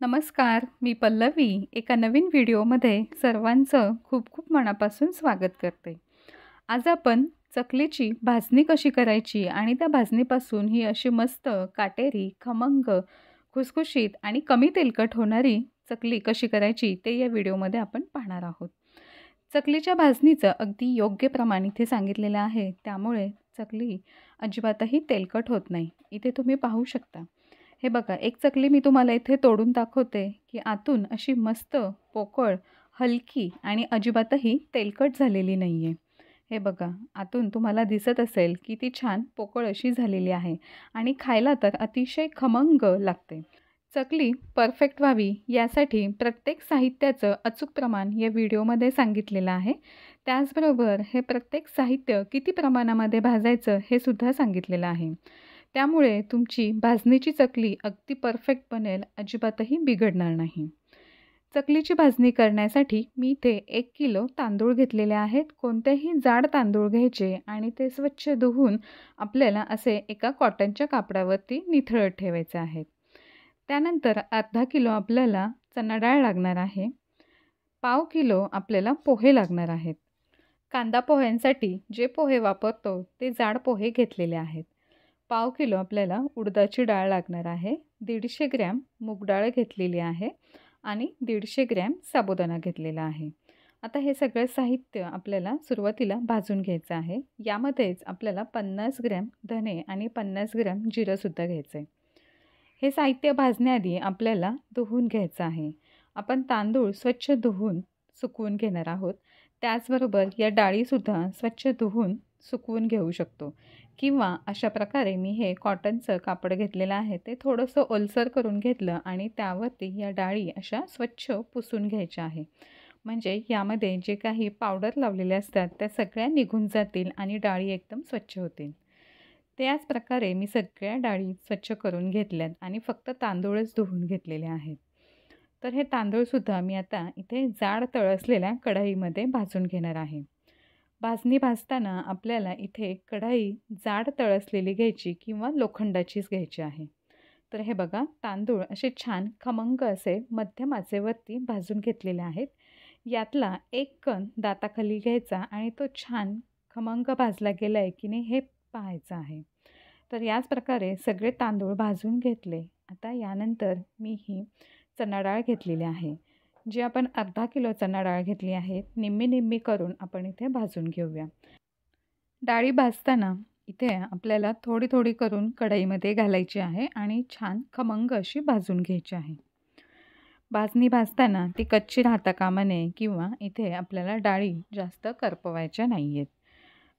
नमस्कार, मी पल्लवी एका नवीन व्हिडिओमध्ये सर्वांचं खूप खूप मनापासून स्वागत करते. आज आपण चकलीची भाजणी कशी करायची आणि त्या भाजणीपासून ही अशी मस्त काटेरी, खमंग, खुसखुशीत आणि कमी तेलकट होणारी चकली कशी करायची ते या व्हिडिओमध्ये आपण पाहणार आहोत. चकलीच्या भाजणीचं अगदी योग्य प्रमाण इथे सांगितलेलं आहे, त्यामुळे चकली अजिबातही तेलकट होत नाही. इथे तुम्ही पाहू शकता. हे बघा, एक चकली मी तुम्हाला इथे तोडून दाखवते की आतून अशी मस्त पोकळ, हलकी आणि अजिबातही तेलकट झालेली नाही आहे. हे बघा, आतून तुम्हाला दिसत असेल की ती छान पोकळ अशी झालेली आहे आणि खायला तर अतिशय खमंग लागते. चकली परफेक्ट व्हावी यासाठी प्रत्येक साहित्याचं अचूक प्रमाण या व्हिडिओमध्ये सांगितलेलं आहे. त्याचबरोबर हे प्रत्येक साहित्य किती प्रमाणामध्ये भाजायचं हे सुद्धा सांगितलेलं आहे. त्यामुळे तुमची भाजणीची चकली अगदी परफेक्ट बनेल, अजिबातही बिघडणार नाही. चकलीची भाजणी करण्यासाठी मी इथे 1 किलो तांदूळ घेतलेले आहेत. कोणतेही जाड तांदूळ घ्यायचे आणि ते स्वच्छ धुवून आपल्याला असे एका कॉटनच्या कापडावरती निथळत ठेवायचे आहेत. त्यानंतर अर्धा किलो आपल्याला चणा डाळ लागणार आहे. पाव किलो आपल्याला पोहे लागणार आहेत. कांदा पोह्यांसाठी जे पोहे वापरतो ते जाड पोहे घेतलेले आहेत. पाव किलो आपल्याला उडदाची डाळ लागणार आहे. 150 ग्रॅम मूग डाळ घेतलेली आहे आणि 150 ग्रॅम साबुदाणा घेतलेला आहे. आता हे सगळं साहित्य आपल्याला सुरुवातीला भाजून घ्यायचं आहे. यामध्येच आपल्याला 50 ग्रॅम धने आणि 50 ग्रॅम जिरंसुद्धा घ्यायचं आहे. हे साहित्य भाजण्याआधी आपल्याला धुवून घ्यायचं आहे. आपण तांदूळ स्वच्छ धुवून सुकवून घेणार आहोत. त्याचबरोबर या डाळीसुद्धा स्वच्छ धुवून सुकवून घेऊ शकतो किंवा अशा प्रकारे मी हे कॉटनचं कापड घेतलेलं आहे, ते थोडंसं ओलसर करून घेतलं आणि त्यावरती या डाळी अशा स्वच्छ पुसून घ्यायच्या आहे. म्हणजे यामध्ये जे काही पावडर लावलेले असतात त्या सगळ्या निघून जातील आणि डाळी एकदम स्वच्छ होतील. त्याच प्रकारे मी सगळ्या डाळी स्वच्छ करून घेतल्यात आणि फक्त तांदूळच धुवून घेतलेले आहेत. तर हे तांदूळसुद्धा मी आता इथे जाड तळसलेल्या कढईमध्ये भाजून घेणार आहे. भाजणी भाजताना आपल्याला इथे कढई जाड तळसलेली घ्यायची किंवा लोखंडाचीच घ्यायची आहे. तर हे बघा, तांदूळ असे छान खमंग असे मध्यम आचेवरती भाजून घेतलेले आहेत. यातला एक कण दाताखाली घ्यायचा आणि तो छान खमंग भाजला गेला आहे की नाही हे पाहायचं आहे. तर याच प्रकारे सगळे तांदूळ भाजून घेतले. आता यानंतर मी ही चणा डाळ घेतलेली आहे. जी आपण अर्धा किलो चणा डाळ घेतली आहे, निम्मी निम्मी करून आपण इथे भाजून घेऊया. डाळी भाजताना इथे आपल्याला थोडी थोडी करून कढईमध्ये घालायची आहे आणि छान खमंग अशी भाजून घ्यायची आहे. भाजणी भाजताना ती कच्ची राहता कामा नये किंवा इथे आपल्याला डाळी जास्त करपवायच्या नाही आहेत.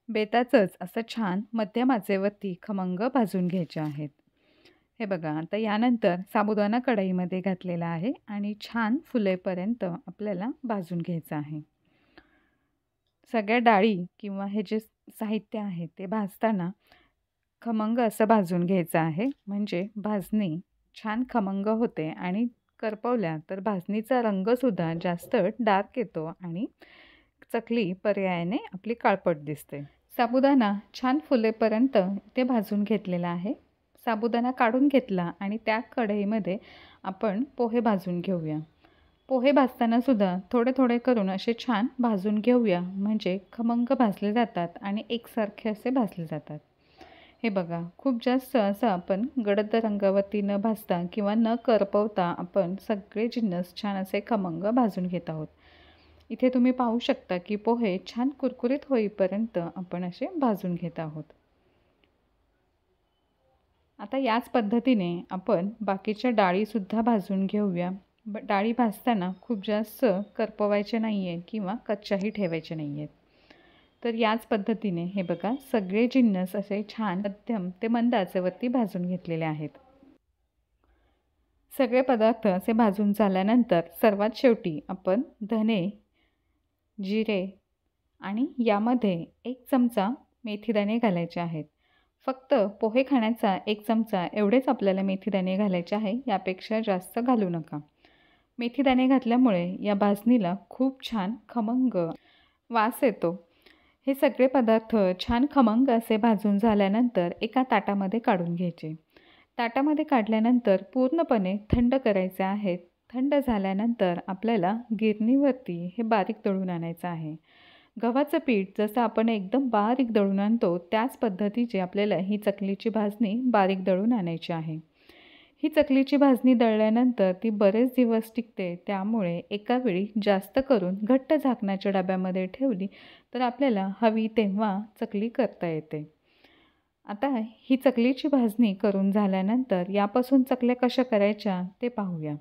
बेताचंच असं छान मध्यम आचेवरती खमंग भाजून घ्यायचे आहेत. हे बघा, आता यानंतर साबुदाणा कढईमध्ये घातलेला आहे आणि छान फुलेपर्यंत आपल्याला भाजून घ्यायचं आहे. सगळ्या डाळी किंवा हे जे साहित्य आहे ते भाजताना खमंग असं भाजून घ्यायचं आहे. म्हणजे भाजणी छान खमंग होते आणि करपवल्या तर भाजणीचा रंगसुद्धा जास्त डार्क येतो आणि चकली पर्यायाने आपली काळपट दिसते. साबुदाणा छान फुलेपर्यंत ते भाजून घेतलेला आहे. साबुदाणा काढून घेतला आणि त्या कढईमध्ये आपण पोहे भाजून घेऊया. पोहे भाजताना सुद्धा थोडे थोडे करून असे छान भाजून घेऊया, म्हणजे खमंग भाजले जातात आणि एकसारखे असे भाजले जातात. हे बघा, खूप जास्त असं आपण गडद रंगावरती न भाजता किंवा न करपवता आपण सगळे जिन्नस छान असे खमंग भाजून घेत आहोत. इथे तुम्ही पाहू शकता की पोहे छान कुरकुरीत होईपर्यंत आपण असे भाजून घेत आहोत. आता याच पद्धतीने आपण बाकीच्या डाळीसुद्धा भाजून घेऊया. डाळी भाजताना खूप जास्त करपवायचे नाही आहे किंवा कच्च्याही ठेवायचे नाही आहेत. तर याच पद्धतीने हे बघा, सगळे जिन्नस असे छान मध्यम ते मंद आचेवरती भाजून घेतलेले आहेत. सगळे पदार्थ असे भाजून झाल्यानंतर सर्वात शेवटी आपण धने, जिरे आणि यामध्ये 1 चमचा मेथीदाणे घालायचे आहेत. फक्त पोहे खाण्याचा 1 चमचा एवढेच आपल्याला मेथीदाणे घालायचे आहे, यापेक्षा जास्त घालू नका. मेथीदाणे घातल्यामुळे या भाजणीला खूप छान खमंग वास येतो. हे सगळे पदार्थ छान खमंग असे भाजून झाल्यानंतर एका ताटामध्ये काढून घ्यायचे. ताटामध्ये काढल्यानंतर पूर्णपणे थंड करायचे आहेत. थंड झाल्यानंतर आपल्याला गिरणीवरती हे बारीक दळून आणायचं आहे. गव्हाचं पीठ जसं आपण एकदम बारीक दळून आणतो त्याच पद्धतीची आपल्याला ही चकलीची भाजणी बारीक दळून आणायची आहे. ही चकलीची भाजणी दळल्यानंतर ती बरेच दिवस टिकते, त्यामुळे एका वेळी जास्त करून घट्ट झाकणाच्या डब्यामध्ये ठेवली तर आपल्याला हवी तेव्हा चकली करता येते. आता ही चकलीची भाजणी करून झाल्यानंतर यापासून चकल्या कशा करायच्या ते पाहूया.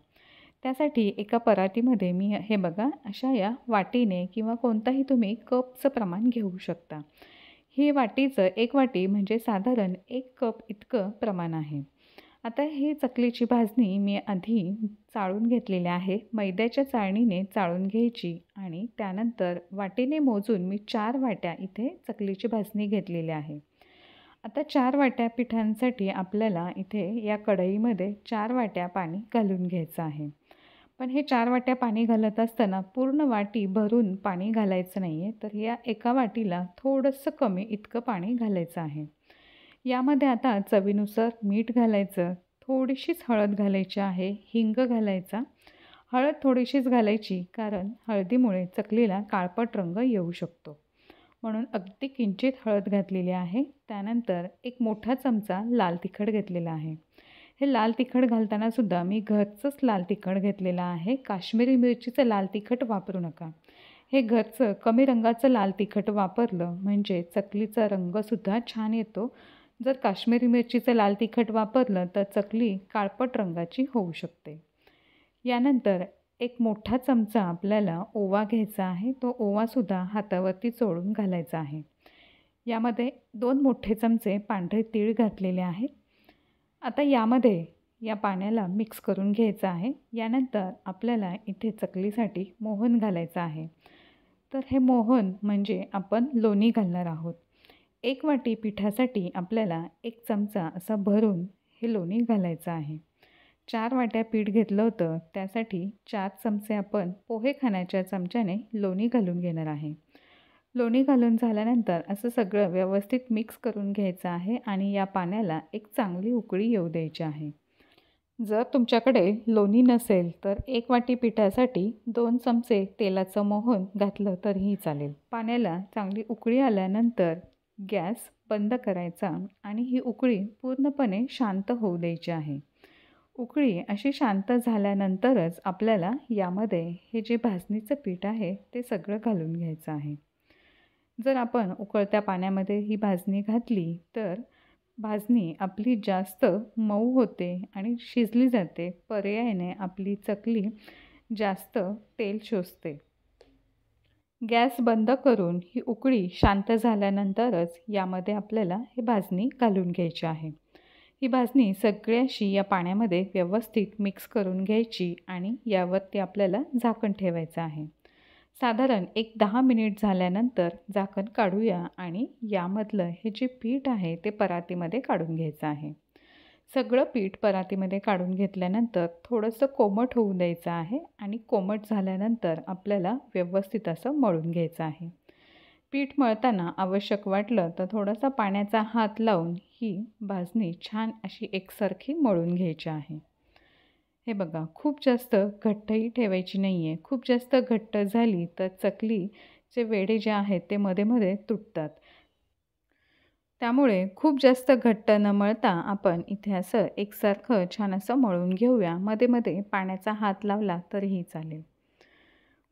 त्यासाठी एका परातीमध्ये मी हे बघा अशा या वाटीने किंवा कोणताही तुम्ही कपचं प्रमाण घेऊ शकता. ही वाटीचं 1 वाटी म्हणजे साधारण 1 कप इतकं प्रमाण आहे. आता ही चकलीची भाजणी मी आधी चाळून घेतलेली आहे. मैद्याच्या चाळणीने चाळून घ्यायची आणि त्यानंतर वाटीने मोजून मी 4 वाट्या इथे चकलीची भाजणी घेतलेली आहे. आता 4 वाट्या पिठांसाठी आपल्याला इथे या कढईमध्ये 4 वाट्या पाणी घालून घ्यायचं आहे. पण हे 4 वाट्या पाणी घालत असताना पूर्ण वाटी भरून पाणी घालायचं नाही आहे, तर या एका वाटीला थोडंसं कमी इतकं पाणी घालायचं आहे. यामध्ये आता चवीनुसार मीठ घालायचं, थोडीशीच हळद घालायची आहे, हिंग घालायचा. हळद थोडीशीच घालायची कारण हळदीमुळे चकलीला काळपट रंग येऊ शकतो, म्हणून अगदी किंचित हळद घातलेली आहे. त्यानंतर 1 मोठा चमचा लाल तिखट घेतलेला आहे. हे लाल तिखट घालताना सुद्धा मी घरचंच लाल तिखट घेतलेलं आहे. काश्मीरी मिरचीचं लाल तिखट वापरू नका. हे घरचं कमी रंगाचं लाल तिखट वापरलं म्हणजे चकलीचा रंगसुद्धा छान येतो. जर काश्मीरी मिरचीचं लाल तिखट वापरलं तर चकली काळपट रंगाची होऊ शकते. यानंतर 1 मोठा चमचा आपल्याला ओवा घ्यायचा आहे. तो ओवासुद्धा हातावरती चोळून घालायचा आहे. यामध्ये 2 मोठे चमचे पांढरे तीळ घातलेले आहेत. आता यामध्ये या पाण्याला मिक्स करून घ्यायचं आहे. यानंतर आपल्याला इथे चकलीसाठी मोहन घालायचं आहे. तर हे मोहन म्हणजे आपण लोणी घालणार आहोत. 1 वाटी पिठासाठी आपल्याला 1 चमचा असा भरून हे लोणी घालायचं आहे. 4 वाट्या पीठ घेतलं होतं त्यासाठी 4 चमचे आपण पोहे खाण्याच्या चमच्याने लोणी घालून घेणार आहे. लोणी घालून झाल्यानंतर असं सगळं व्यवस्थित मिक्स करून घ्यायचं आहे आणि या पाण्याला एक चांगली उकळी येऊ द्यायची आहे. जर तुमच्याकडे लोणी नसेल तर 1 वाटी पिठासाठी 2 चमचे तेलाचं मोहन घातलं तरीही चालेल. पाण्याला चांगली उकळी आल्यानंतर गॅस बंद करायचा आणि ही उकळी पूर्णपणे शांत होऊ द्यायची आहे. उकळी अशी शांत झाल्यानंतरच आपल्याला यामध्ये हे जे भाजणीचं पीठ आहे ते सगळं घालून घ्यायचं आहे. जर आपण उकळत्या पाण्यामध्ये ही भाजणी घातली तर भाजणी आपली जास्त मऊ होते आणि शिजली जाते. पर्यायाने आपली चकली जास्त तेल शोषते. गॅस बंद करून ही उकळी शांत झाल्यानंतरच यामध्ये आपल्याला हे भाजणी घालून घ्यायची आहे. ही भाजणी सगळ्याशी या पाण्यामध्ये व्यवस्थित मिक्स करून घ्यायची आणि यावरती आपल्याला झाकण ठेवायचं आहे. साधारण 10 मिनिट झाल्यानंतर झाकण काढूया आणि यामधलं हे जे पीठ आहे ते परातीमध्ये काढून घ्यायचं आहे. सगळं पीठ परातीमध्ये काढून घेतल्यानंतर थोडंसं कोमट होऊ द्यायचं आहे आणि कोमट झाल्यानंतर आपल्याला व्यवस्थित असं मळून घ्यायचं आहे. पीठ मळताना आवश्यक वाटलं तर थोडासा पाण्याचा हात लावून ही भाजणी छान अशी एकसारखी मळून घ्यायची आहे. हे बघा, खूप जास्त घट्टही ठेवायची नाही आहे. खूप जास्त घट्ट झाली तर चकलीचे वेढे जे आहेत ते मध्ये मध्ये तुटतात. त्यामुळे खूप जास्त घट्ट न मळता आपण इथे असं एकसारखं छान असं मळून घेऊया. मध्ये मध्ये पाण्याचा हात लावला तरीही चालेल.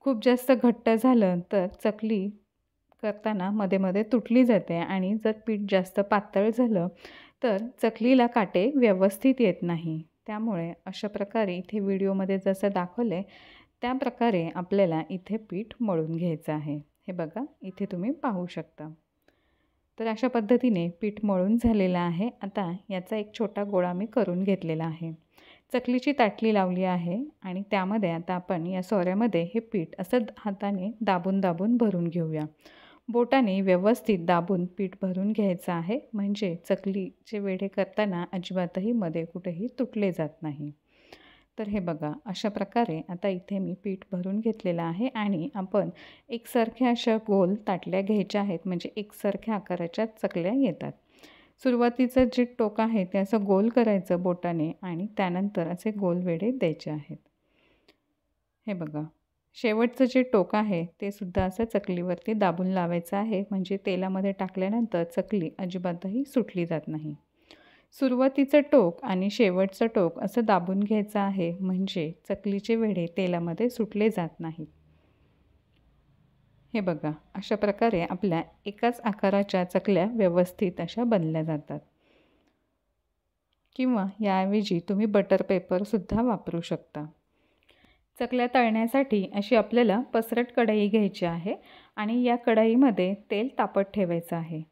खूप जास्त घट्ट झालं तर चकली करताना मध्ये मध्ये तुटली जाते आणि जर पीठ जास्त पातळ झालं तर चकलीला काटे व्यवस्थित येत नाही. त्यामुळे अशा प्रकारे इथे व्हिडिओमध्ये जसं दाखवलं आहे त्या प्रकारे आपल्याला इथे पीठ मळून घ्यायचं आहे. हे बघा, इथे तुम्ही पाहू शकता. तर अशा पद्धतीने पीठ मळून झालेलं आहे. आता याचा एक छोटा गोळा मी करून घेतलेला आहे. चकलीची ताटली लावली आहे आणि त्यामध्ये आता आपण या सोऱ्यामध्ये हे पीठ असं हाताने दाबून दाबून भरून घेऊया. बोटाने व्यवस्थित दाबून पीठ भरून घ्यायचं आहे म्हणजे चकलीचे वेढे करताना अजिबातही मध्ये कुठेही तुटले जात नाही. तर हे बघा, अशा प्रकारे आता इथे मी पीठ भरून घेतलेलं आहे आणि आपण एकसारख्या अशा गोल ताटल्या घ्यायच्या आहेत म्हणजे एकसारख्या आकाराच्या चकल्या येतात. सुरुवातीचं जे टोक आहे ते असं गोल करायचं बोटाने आणि त्यानंतर असे गोल वेढे द्यायचे आहेत. हे बघा, शेवटचं जे टोक आहे ते सुद्धा असं चकलीवरती दाबून लावायचं आहे, म्हणजे तेलामध्ये टाकल्यानंतर चकली अजिबातही सुटली जात नाही. सुरुवातीचं टोक आणि शेवटचं टोक असं दाबून घ्यायचं आहे, म्हणजे चकलीचे वेढे तेलामध्ये सुटले जात नाहीत. हे बघा, अशा प्रकारे आपल्या एकाच आकाराच्या चकल्या व्यवस्थित अशा बनल्या जातात. किंवा याऐवजी तुम्ही बटर पेपरसुद्धा वापरू शकता. चकल्या तळण्यासाठी अशी आपल्याला पसरट कढई घ्यायची आहे आणि या कढईमध्ये तेल तापत ठेवायचं आहे.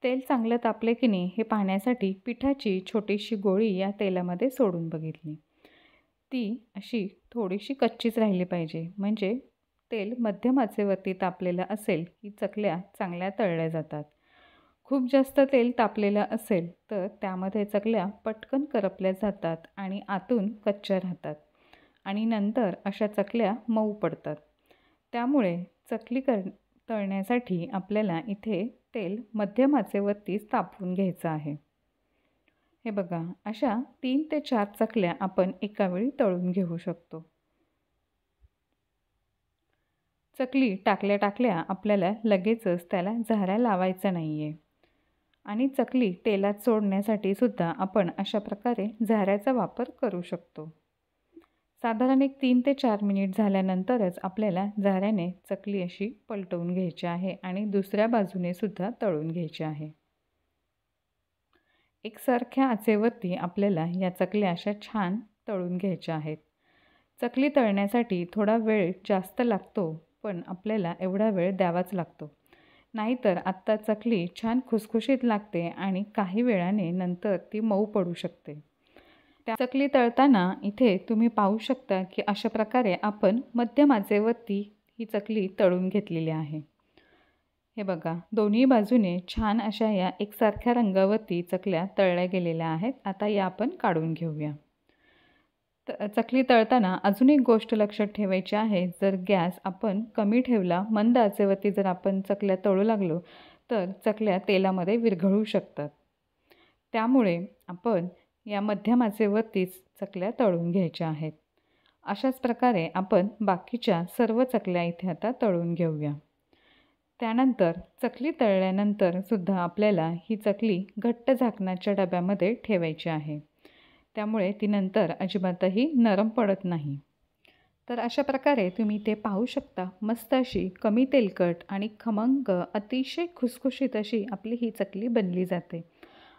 तेल चांगलं तापले की नाही हे पाहण्यासाठी पिठाची छोटीशी गोळी या तेलामध्ये सोडून बघितली. ती अशी थोडीशी कच्चीच राहिली पाहिजे, म्हणजे तेल मध्यम आचेवरती तापलेलं असेल की चकल्या चांगल्या तळल्या जातात. खूप जास्त तेल तापलेलं असेल तर त्यामध्ये चकल्या पटकन करपल्या जातात आणि आतून कच्च्या राहतात आणि नंतर अशा चकल्या मऊ पडतात. त्यामुळे चकली तळण्यासाठी आपल्याला इथे तेल मध्यम आचेवरतीच तापवून घ्यायचं आहे. हे बघा, अशा 3 ते 4 चकल्या आपण एका वेळी तळून घेऊ शकतो. चकली टाकल्या टाकल्या आपल्याला लगेचच त्याला झाऱ्या लावायचा नाही आहे आणि चकली तेलात सोडण्यासाठी सुद्धा आपण अशा प्रकारे झाऱ्याचा वापर करू शकतो. साधारण एक 3 ते 4 मिनिट झाल्यानंतरच आपल्याला झाऱ्याने चकली अशी पलटवून घ्यायची आहे आणि दुसऱ्या बाजूने सुद्धा तळून घ्यायची आहे. एकसारख्या आचेवरती आपल्याला या चकल्या अशा छान तळून घ्यायच्या आहेत. चकली तळण्यासाठी थोडा वेळ जास्त लागतो, पण आपल्याला एवढा वेळ द्यावाच लागतो. नाहीतर आत्ता चकली छान खुसखुशीत लागते आणि काही वेळाने नंतर ती मऊ पडू शकते. त्या चकली तळताना इथे तुम्ही पाहू शकता की अशा प्रकारे आपण मध्यम आचेवरती ही चकली तळून घेतलेली आहे. हे बघा, दोन्ही बाजूने छान अशा या एकसारख्या रंगावरती चकल्या तळल्या गेलेल्या आहेत. आता या आपण काढून घेऊया. चकली तळताना अजून एक गोष्ट लक्षात ठेवायची आहे. जर गॅस आपण कमी ठेवला, मंद आचेवरती जर आपण चकल्या तळू लागलो तर चकल्या तेलामध्ये विरघळू शकतात. त्यामुळे आपण या मध्यम आचेवरतीच चकल्या तळून घ्यायच्या आहेत. अशाच प्रकारे आपण बाकीच्या सर्व चकल्या इथे आता तळून घेऊया. त्यानंतर चकली तळल्यानंतर सुद्धा आपल्याला ही चकली घट्ट झाकणाच्या डब्यामध्ये ठेवायची आहे. त्यामुळे ती नंतर अजिबातही नरम पडत नाही. तर अशा प्रकारे तुम्ही ते पाहू शकता. मस्त अशी कमी तेलकट आणि खमंग अतिशय खुसखुशीत अशी आपली ही चकली बनली जाते.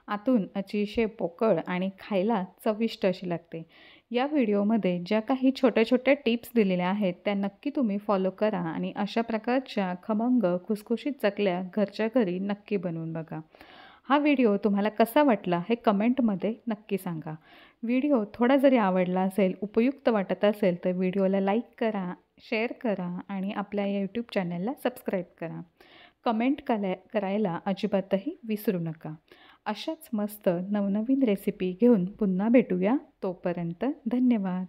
आतून अतिशय पोकळ आणि खायला चविष्ट अशी लागते. या व्हिडिओमध्ये ज्या काही छोट्या छोट्या टिप्स दिलेल्या आहेत त्या नक्की तुम्ही फॉलो करा आणि अशा प्रकारच्या खमंग खुसखुशीत चकल्या घरच्या घरी नक्की बनवून बघा. हा व्हिडिओ तुम्हाला कसा वाटला हे कमेंटमध्ये नक्की सांगा. व्हिडिओ थोडा जरी आवडला असेल, उपयुक्त वाटत असेल तर व्हिडिओला लाईक करा, शेअर करा आणि आपल्या यूट्यूब चॅनलला सबस्क्राईब करा. कमेंट करायला अजिबातही विसरू नका. अशाच मस्त नवनवीन रेसिपी घेऊन पुन्हा भेटूया. तोपर्यंत धन्यवाद.